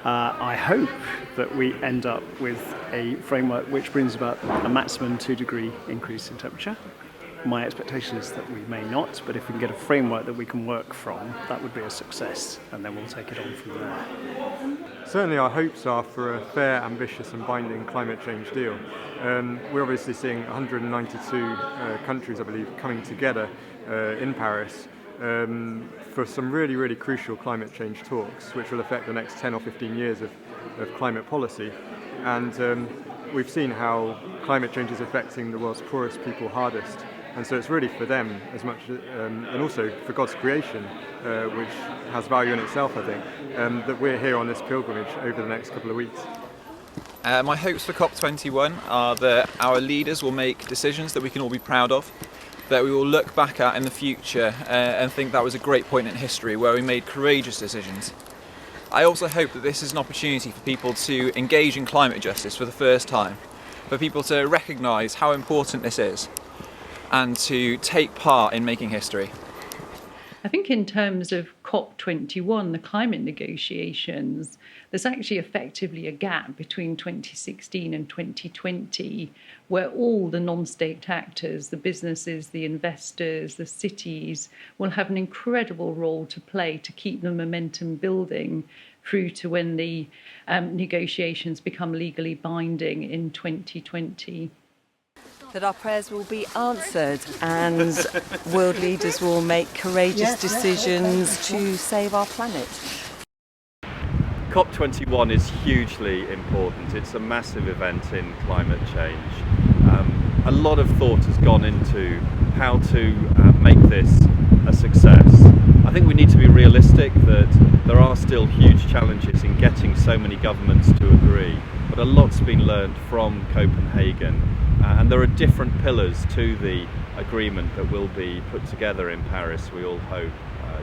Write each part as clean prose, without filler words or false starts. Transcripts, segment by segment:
I hope that we end up with a framework which brings about a maximum 2-degree increase in temperature. My expectation is that we may not, but if we can get a framework that we can work from, that would be a success, and then we'll take it on from there. Certainly our hopes are for a fair, ambitious and binding climate change deal. We're obviously seeing 192 countries, I believe, coming together in Paris for some really, really crucial climate change talks, which will affect the next 10 or 15 years of climate policy. And we've seen how climate change is affecting the world's poorest people hardest. And so it's really for them as much, and also for God's creation, which has value in itself, I think, that we're here on this pilgrimage over the next couple of weeks. My hopes for COP21 are that our leaders will make decisions that we can all be proud of, that we will look back at in the future and think that was a great point in history where we made courageous decisions. I also hope that this is an opportunity for people to engage in climate justice for the first time, for people to recognise how important this is, and to take part in making history. I think in terms of COP21, the climate negotiations, there's actually effectively a gap between 2016 and 2020 where all the non-state actors, the businesses, the investors, the cities will have an incredible role to play to keep the momentum building through to when the negotiations become legally binding in 2020. That our prayers will be answered and world leaders will make courageous decisions to save our planet. COP21 is hugely important. It's a massive event in climate change. A lot of thought has gone into how to make this a success. I think we need to be realistic that there are still huge challenges in getting so many governments to agree, but a lot's been learned from Copenhagen. And there are different pillars to the agreement that will be put together in Paris, we all hope,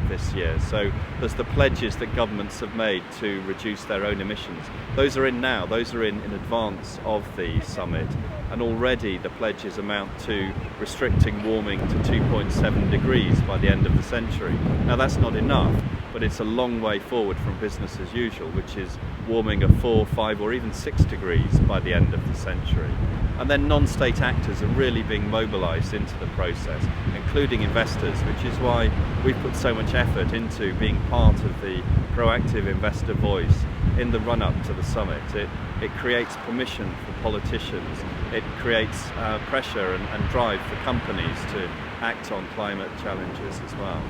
this year. So there's the pledges that governments have made to reduce their own emissions. Those are in now, those are in advance of the summit. And already the pledges amount to restricting warming to 2.7 degrees by the end of the century. Now that's not enough, but it's a long way forward from business as usual, which is warming of 4, 5 or even 6 degrees by the end of the century. And then non-state actors are really being mobilised into the process, including investors, which is why we've put so much effort into being part of the proactive investor voice in the run-up to the summit. It creates permission for politicians, it creates pressure and drive for companies to act on climate challenges as well.